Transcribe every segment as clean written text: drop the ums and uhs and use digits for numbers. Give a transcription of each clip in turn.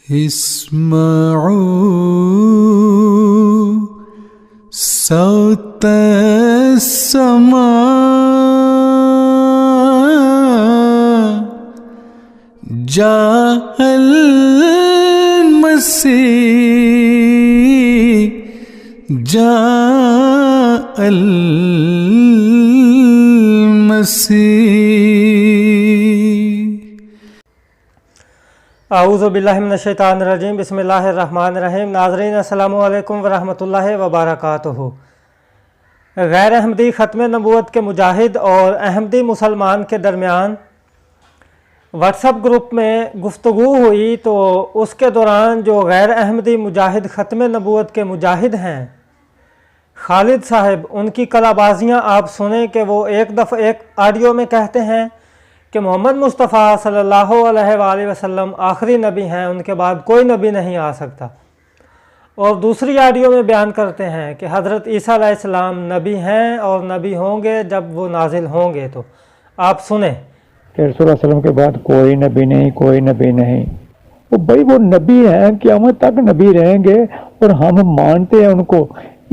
اسمعوا صوت السماء جاء المسيح جاء المسيح۔ اعوذ باللہ من الشیطان الرجیم، بسم اللہ الرحمن الرحیم۔ ناظرین السلام علیکم ورحمۃ اللہ وبرکاتہ۔ غیر احمدی ختم نبوت کے مجاہد اور احمدی مسلمان کے درمیان واٹس ایپ گروپ میں گفتگو ہوئی، تو اس کے دوران جو غیر احمدی مجاہد ختم نبوت کے مجاہد ہیں خالد صاحب، ان کی کلا بازیاں آپ سنیں کہ وہ ایک دفعہ ایک آڈیو میں کہتے ہیں کہ محمد مصطفیٰ صلی اللہ علیہ وآلہ وسلم آخری نبی ہیں، ان کے بعد کوئی نبی نہیں آ سکتا، اور دوسری آڈیو میں بیان کرتے ہیں کہ حضرت عیسیٰ علیہ السلام نبی ہیں اور نبی ہوں گے جب وہ نازل ہوں گے۔ تو آپ سنیں کہ رسول اللہ صلی اللہ علیہ وسلم کے بعد کوئی نبی نہیں، کوئی نبی نہیں۔ وہ نبی ہیں، قیامت تک نبی رہیں گے اور ہم مانتے ہیں ان کو۔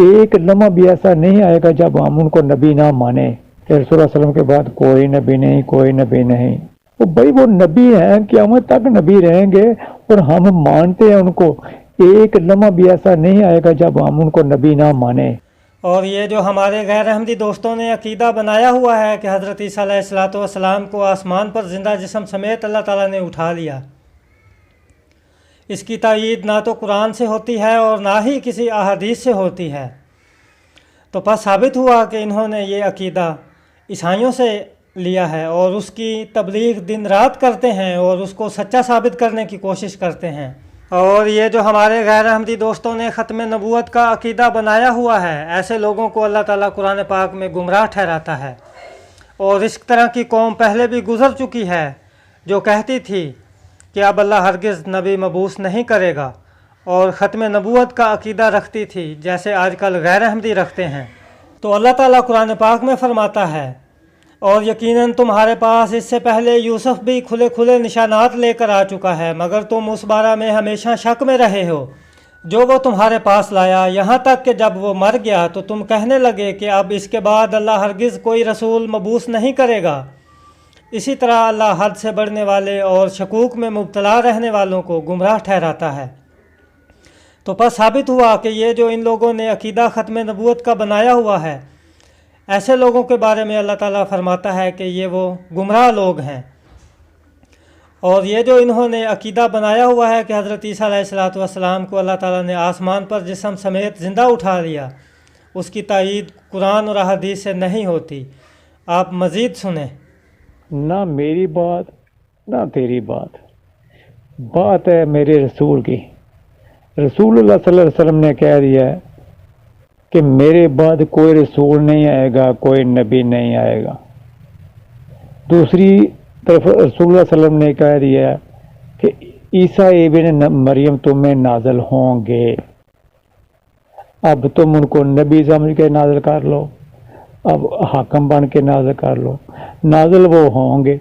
ایک لمحہ بھی ایسا نہیں آئے گا جب ہم ان کو نبی نہ مانیں کہ رسول اللہ صلی اللہ علیہ وسلم کے بعد کوئی نبی نہیں، کوئی نبی نہیں۔ وہ نبی ہیں، قیامت تک نبی رہیں گے اور ہم مانتے ہیں ان کو۔ ایک لمحہ بھی ایسا نہیں آئے گا جب ہم ان کو نبی نہ مانیں۔ اور یہ جو ہمارے غیر احمدی دوستوں نے عقیدہ بنایا ہوا ہے کہ حضرت عیسیٰ علیہ السلام کو آسمان پر زندہ جسم سمیت اللہ تعالیٰ نے اٹھا لیا، اس کی تائید نہ تو قرآن سے ہوتی ہے اور نہ ہی کسی احادیث سے ہوتی ہے۔ تو پس ثابت ہوا کہ انہوں نے یہ عقیدہ عیسائیوں سے لیا ہے اور اس کی تبلیغ دن رات کرتے ہیں اور اس کو سچا ثابت کرنے کی کوشش کرتے ہیں۔ اور یہ جو ہمارے غیر احمدی دوستوں نے ختم نبوت کا عقیدہ بنایا ہوا ہے، ایسے لوگوں کو اللہ تعالیٰ قرآن پاک میں گمراہ ٹھہراتا ہے۔ اور اس طرح کی قوم پہلے بھی گزر چکی ہے جو کہتی تھی کہ اب اللہ ہرگز نبی مبعوث نہیں کرے گا، اور ختم نبوت کا عقیدہ رکھتی تھی جیسے آج کل غیر احمدی رکھتے ہیں۔ تو اللہ تعالیٰ قرآن پاک میں فرماتا ہے، اور یقیناً تمہارے پاس اس سے پہلے یوسف بھی کھلے کھلے نشانات لے کر آ چکا ہے، مگر تم اس بارے میں ہمیشہ شک میں رہے ہو جو وہ تمہارے پاس لایا، یہاں تک کہ جب وہ مر گیا تو تم کہنے لگے کہ اب اس کے بعد اللہ ہرگز کوئی رسول مبعوث نہیں کرے گا۔ اسی طرح اللہ حد سے بڑھنے والے اور شکوک میں مبتلا رہنے والوں کو گمراہ ٹھہراتا ہے۔ تو پس ثابت ہوا کہ یہ جو ان لوگوں نے عقیدہ ختم نبوت کا بنایا ہوا ہے، ایسے لوگوں کے بارے میں اللہ تعالیٰ فرماتا ہے کہ یہ وہ گمراہ لوگ ہیں۔ اور یہ جو انہوں نے عقیدہ بنایا ہوا ہے کہ حضرت عیسیٰ علیہ السلام کو اللہ تعالیٰ نے آسمان پر جسم سمیت زندہ اٹھا لیا، اس کی تائید قرآن اور احادیث سے نہیں ہوتی۔ آپ مزید سنیں۔ نہ میری بات نہ تیری بات ہے میرے رسول کی۔ رسول اللہ صلی اللہ علیہ وسلم نے کہہ دیا ہے کہ میرے بعد کوئی رسول نہیں آئے گا، کوئی نبی نہیں آئے گا۔ دوسری طرف رسول اللہ صلی اللہ علیہ وسلم نے کہہ دیا کہ عیسیٰ ابن مریم تم میں نازل ہوں گے، اب تم ان کو نبی سمجھ کے نازل کر لو، اب حاکم بن کے نازل کر لو۔ نازل وہ ہوں گے،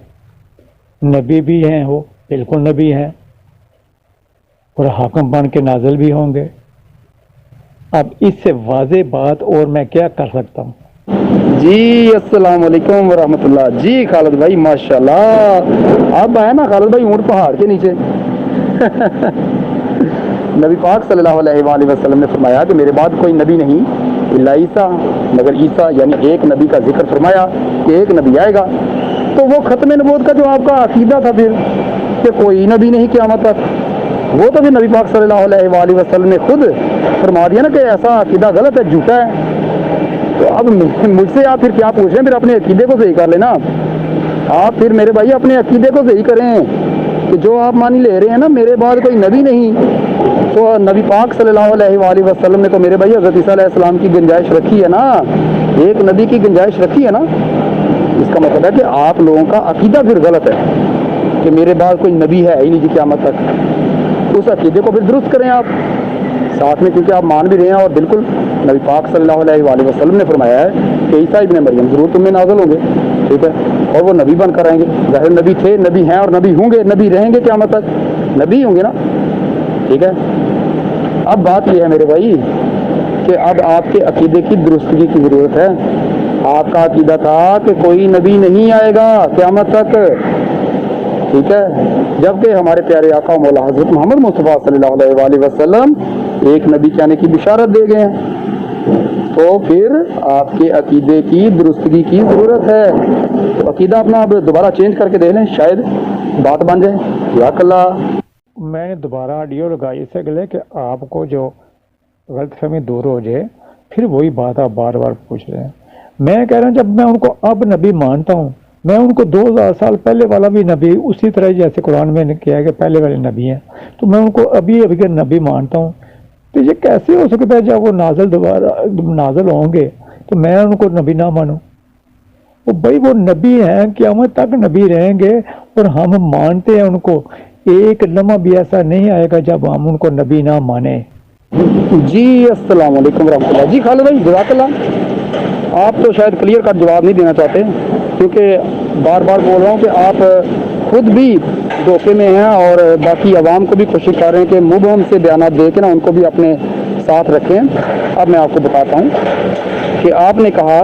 نبی بھی ہیں، وہ بالکل نبی ہیں، اور حاکم بن کے نازل بھی ہوں گے۔ اب اس سے واضح بات اور میں کیا کر سکتا ہوں؟ جی السلام علیکم ورحمۃ اللہ۔ جی خالد بھائی ماشاءاللہ، اب آئے نا خالد بھائی اونٹ پہاڑ کے نیچے۔ نبی پاک صلی اللہ علیہ وآلہ وسلم نے فرمایا کہ میرے بعد کوئی نبی نہیں الا عیسیٰ، مگر عیسیٰ یعنی ایک نبی کا ذکر فرمایا کہ ایک نبی آئے گا۔ تو وہ ختم نبوت کا جو آپ کا عقیدہ تھا پھر کہ کوئی نبی نہیں قیامت تک، وہ تو پھر نبی پاک صلی اللہ علیہ وآلہ وسلم نے خود فرما دیا نا کہ ایسا عقیدہ غلط ہے، جھوٹا ہے۔ تو اب مجھ سے آپ پھر کیا پوچھ رہے ہیں؟ پھر اپنے عقیدے کو صحیح کر لینا آپ، پھر میرے بھائی اپنے عقیدے کو صحیح کریں کہ جو آپ مانی لے رہے ہیں نا میرے بعد کوئی نبی نہیں، تو نبی پاک صلی اللہ علیہ وآلہ وسلم نے تو میرے بھائی حضرت عیسیٰ علیہ السلام کی گنجائش رکھی ہے نا، ایک نبی کی گنجائش رکھی ہے نا۔ اس کا مطلب ہے کہ آپ لوگوں کا عقیدہ پھر غلط ہے کہ میرے بعد کوئی نبی ہے ہی نہیں جی قیامت تک۔ اس عقیدے کو پھر درست کریں آپ ساتھ میں، کیونکہ آپ مان بھی رہے ہیں اور بالکل نبی پاک صلی اللہ علیہ وآلہ وسلم نے فرمایا ہے کہ عیسیٰ ابن مریم ضرور تم میں نازل ہوں گے، ٹھیک ہے، اور وہ نبی بن کر آئیں گے۔ ظاہر نبی تھے، نبی ہیں اور نبی ہوں گے، نبی رہیں گے قیامت تک، نبی ہوں گے نا۔ ٹھیک ہے. اب بات یہ ہے میرے بھائی کہ اب آپ کے عقیدے کی درستگی کی ضرورت ہے. آپ کا عقیدہ تھا کہ کوئی نبی نہیں آئے گا قیامت تک، ٹھیک ہے، جبکہ ہمارے پیارے آقا مولا حضرت محمد مصطفیٰ صلی اللہ علیہ وآلہ وسلم ایک نبی کے آنے کی بشارت دے گئے ہیں. تو پھر آپ کے عقیدے کی درستگی کی ضرورت ہے. تو عقیدہ اپنا اب دوبارہ چینج کر کے دے لیں، شاید بات بن جائے. جزاک اللہ. میں نے دوبارہ آڈیو لگائی اس سے گلے کہ آپ کو جو غلط فہمی دور ہو جائے، پھر وہی بات آپ بار بار پوچھ رہے ہیں. میں کہہ رہا ہوں جب میں ان کو اب نبی مانتا ہوں، میں ان کو 2000 سال پہلے والا بھی نبی اسی طرح جیسے قرآن میں نے کیا ہے کہ پہلے والے نبی ہیں، تو میں ان کو ابھی کے نبی مانتا ہوں. تو یہ کیسے ہو سکتا ہے جب وہ نازل ہوں گے تو میں ان کو نبی نہ مانوں؟ وہ بھائی وہ نبی ہیں، قیامت تک نبی رہیں گے اور ہم مانتے ہیں ان کو. ایک لمحہ بھی ایسا نہیں آئے گا جب ہم ان کو نبی نہ مانیں. جی السلام علیکم ورحمۃ اللہ. جی خالد بھائی جزاک اللہ. آپ تو شاید کلیئر کٹ جواب نہیں دینا چاہتے، کیونکہ بار بار بول رہا ہوں کہ آپ خود بھی دھوکے میں ہیں اور باقی عوام کو بھی کوشش کر رہے ہیں کہ مبہم سے بیانات دے کے نا ان کو بھی اپنے ساتھ رکھیں. اب میں آپ کو بتاتا ہوں کہ آپ نے کہا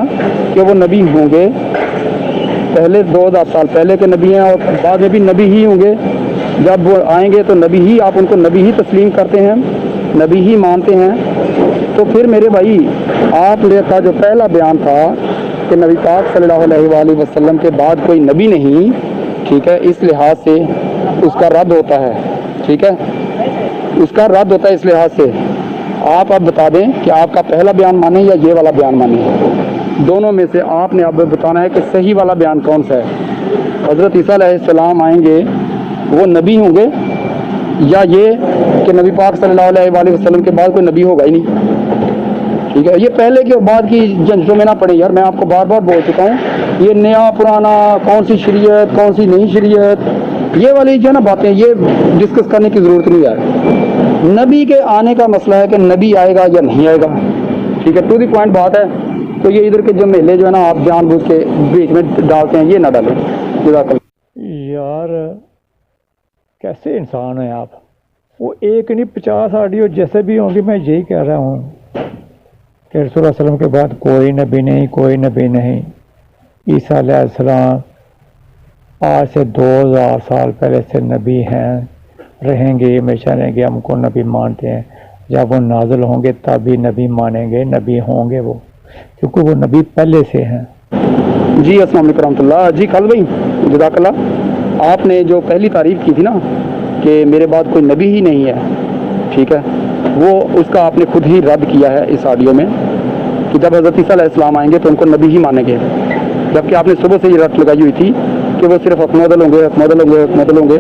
کہ وہ نبی ہوں گے، پہلے 2000 سال پہلے کے نبی ہیں اور بعد میں بھی نبی ہی ہوں گے. جب وہ آئیں گے تو نبی ہی، آپ ان کو نبی ہی تسلیم کرتے ہیں، نبی ہی مانتے ہیں. تو پھر میرے بھائی آپ نے کا جو پہلا بیان تھا کہ نبی پاک صلی اللہ علیہ وآلہ وسلم کے بعد کوئی نبی نہیں، ٹھیک ہے، اس لحاظ سے اس کا رد ہوتا ہے. ٹھیک ہے، اس کا رد ہوتا ہے اس لحاظ سے. آپ اب بتا دیں کہ آپ کا پہلا بیان مانیں یا یہ والا بیان مانیں. دونوں میں سے آپ نے اب بتانا ہے کہ صحیح والا بیان کون سا ہے. حضرت عیسیٰ علیہ السلام آئیں گے، وہ نبی ہوں گے، یا یہ کہ نبی پاک صلی اللہ علیہ وآلہ وسلم کے بعد کوئی نبی ہوگا ہی نہیں. ٹھیک ہے، یہ پہلے کے بعد کی جنجوں میں نہ پڑے یار. میں آپ کو بار بار بول چکا ہوں، یہ نیا پرانا کون سی شریعت کون سی نہیں شریعت، یہ والی جو ہے نا باتیں، یہ ڈسکس کرنے کی ضرورت نہیں ہے. نبی کے آنے کا مسئلہ ہے کہ نبی آئے گا یا نہیں آئے گا. ٹھیک ہے، ٹو دی پوائنٹ بات ہے. تو یہ ادھر کے جو میلے جو ہے نا آپ جان بوجھ کے بیچ میں ڈالتے ہیں، یہ نہ ڈالیں. جزاک اللہ. یار کیسے انسان ہیں آپ؟ وہ ایک نہیں 50 آڈیو جیسے بھی ہوں گے میں یہی کہہ رہا ہوں کہ رسول اللہ علیہ وسلم کے بعد کوئی نبی نہیں، کوئی نبی نہیں. عیسیٰ علیہ السلام آج سے 2000 سال پہلے سے نبی ہیں، رہیں گے، ہمیشہ رہیں گے. ہم کو نبی مانتے ہیں. جب وہ نازل ہوں گے تب بھی نبی مانیں گے، نبی ہوں گے وہ، کیونکہ وہ نبی پہلے سے ہیں. جی السلام علیکم ورحمۃ اللہ. جی خالد بھائی جزاک اللہ. آپ نے جو پہلی تعریف کی تھی نا کہ میرے بعد کوئی نبی ہی نہیں ہے، ٹھیک ہے، وہ اس کا آپ نے خود ہی رد کیا ہے اس آڈیو میں کہ جب حضرت عیسیٰ علیہ السلام آئیں گے تو ان کو نبی ہی مانیں گے. جبکہ آپ نے صبح سے یہ رٹ لگائی ہوئی تھی کہ وہ صرف حکم عدل ہوں گے، حکم عدل ہوں گے، حکم عدل ہوں گے.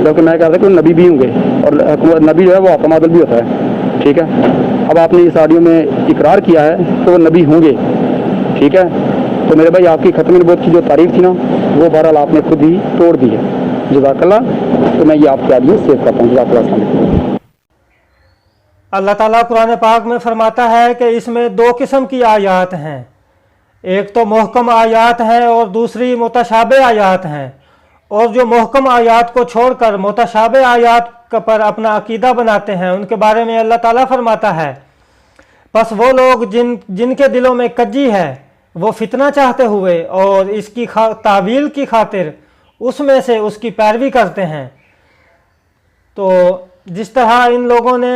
جبکہ میں کہہ رہا تھا کہ وہ نبی بھی ہوں گے، اور نبی جو ہے وہ حکم عدل بھی ہوتا ہے. ٹھیک ہے، اب آپ نے اس آڈیو میں اقرار کیا ہے کہ وہ نبی ہوں گے. ٹھیک ہے، تو میرے بھائی آپ کی ختم نبوت کی جو تعریف تھی نا وہ بہرحال آپ نے خود ہی توڑ دی ہے. جزاک اللہ. تو میں یہ آپ کے آڈیو سیو کرتا ہوں. جزاک اللہ. السلام علیکم. اللہ تعالیٰ قرآن پاک میں فرماتا ہے کہ اس میں 2 قسم کی آیات ہیں. ایک تو محکم آیات ہیں اور دوسری متشابہ آیات ہیں. اور جو محکم آیات کو چھوڑ کر متشابہ آیات پر اپنا عقیدہ بناتے ہیں، ان کے بارے میں اللہ تعالیٰ فرماتا ہے پس وہ لوگ جن کے دلوں میں کجی ہے، وہ فتنہ چاہتے ہوئے اور اس کی تعویل کی خاطر اس میں سے اس کی پیروی کرتے ہیں. تو جس طرح ان لوگوں نے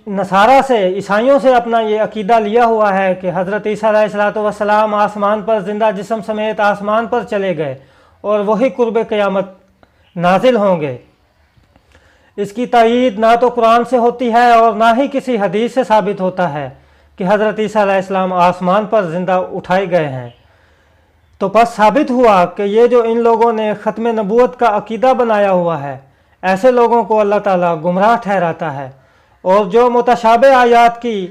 نصارہ سے، عیسائیوں سے اپنا یہ عقیدہ لیا ہوا ہے کہ حضرت عیسیٰ علیہ السلام آسمان پر زندہ جسم سمیت آسمان پر چلے گئے اور وہی قرب قیامت نازل ہوں گے، اس کی تائید نہ تو قرآن سے ہوتی ہے اور نہ ہی کسی حدیث سے ثابت ہوتا ہے کہ حضرت عیسیٰ علیہ السلام آسمان پر زندہ اٹھائے گئے ہیں. تو پس ثابت ہوا کہ یہ جو ان لوگوں نے ختم نبوت کا عقیدہ بنایا ہوا ہے، ایسے لوگوں کو اللہ تعالیٰ گمراہ ٹھہراتا ہے. اور جو متشابہ آیات کی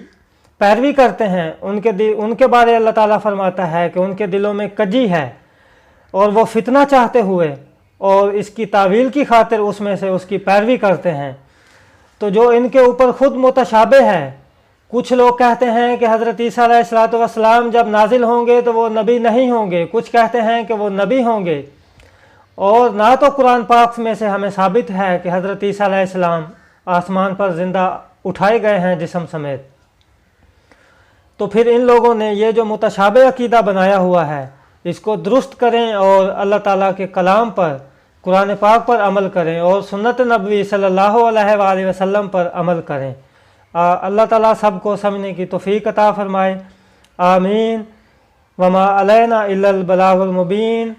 پیروی کرتے ہیں ان کے بارے اللہ تعالیٰ فرماتا ہے کہ ان کے دلوں میں کجی ہے اور وہ فتنہ چاہتے ہوئے اور اس کی تعویل کی خاطر اس میں سے اس کی پیروی کرتے ہیں. تو جو ان کے اوپر خود متشابہ ہے، کچھ لوگ کہتے ہیں کہ حضرت عیسیٰ علیہ السلام جب نازل ہوں گے تو وہ نبی نہیں ہوں گے، کچھ کہتے ہیں کہ وہ نبی ہوں گے. اور نہ تو قرآن پاک میں سے ہمیں ثابت ہے کہ حضرت عیسیٰ علیہ السلام آسمان پر زندہ اٹھائے گئے ہیں جسم سمیت، تو پھر ان لوگوں نے یہ جو متشابہ عقیدہ بنایا ہوا ہے اس کو درست کریں اور اللہ تعالیٰ کے کلام پر، قرآن پاک پر عمل کریں اور سنت نبوی صلی اللہ علیہ وآلہ وسلم پر عمل کریں۔ اللہ تعالیٰ سب کو سمجھنے کی توفیق عطا فرمائے، آمین۔ وما علینا الا البلاغ المبین۔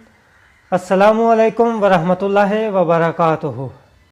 السلام علیکم ورحمۃ اللہ وبرکاتہ۔